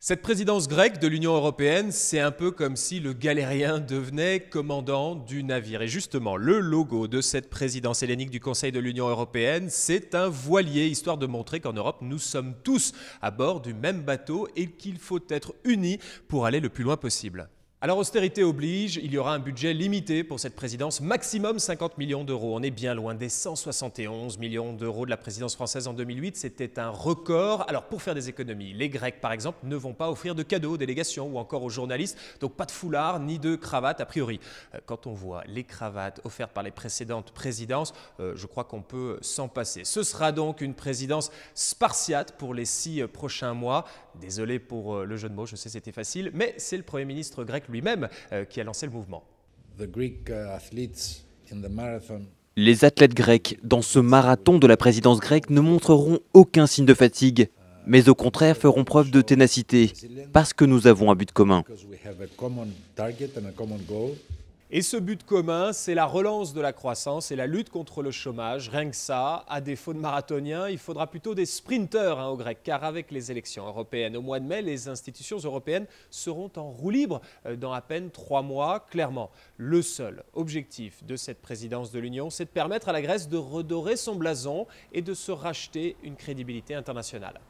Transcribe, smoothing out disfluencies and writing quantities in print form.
Cette présidence grecque de l'Union européenne, c'est un peu comme si le galérien devenait commandant du navire. Et justement, le logo de cette présidence hellénique du Conseil de l'Union européenne, c'est un voilier, histoire de montrer qu'en Europe, nous sommes tous à bord du même bateau et qu'il faut être unis pour aller le plus loin possible. Alors austérité oblige, il y aura un budget limité pour cette présidence, maximum 50 millions d'euros. On est bien loin des 171 millions d'euros de la présidence française en 2008, c'était un record. Alors pour faire des économies, les Grecs par exemple ne vont pas offrir de cadeaux aux délégations ou encore aux journalistes, donc pas de foulard ni de cravate a priori. Quand on voit les cravates offertes par les précédentes présidences, je crois qu'on peut s'en passer. Ce sera donc une présidence spartiate pour les 6 prochains mois. Désolé pour le jeu de mots, je sais c'était facile, mais c'est le Premier ministre grec lui-même qui a lancé le mouvement. Les athlètes grecs dans ce marathon de la présidence grecque ne montreront aucun signe de fatigue, mais au contraire feront preuve de ténacité, parce que nous avons un but commun. Et ce but commun, c'est la relance de la croissance et la lutte contre le chômage. Rien que ça, à défaut de marathoniens, il faudra plutôt des sprinteurs aux Grecs. Car avec les élections européennes au mois de mai, les institutions européennes seront en roue libre dans à peine 3 mois. Clairement, le seul objectif de cette présidence de l'Union, c'est de permettre à la Grèce de redorer son blason et de se racheter une crédibilité internationale.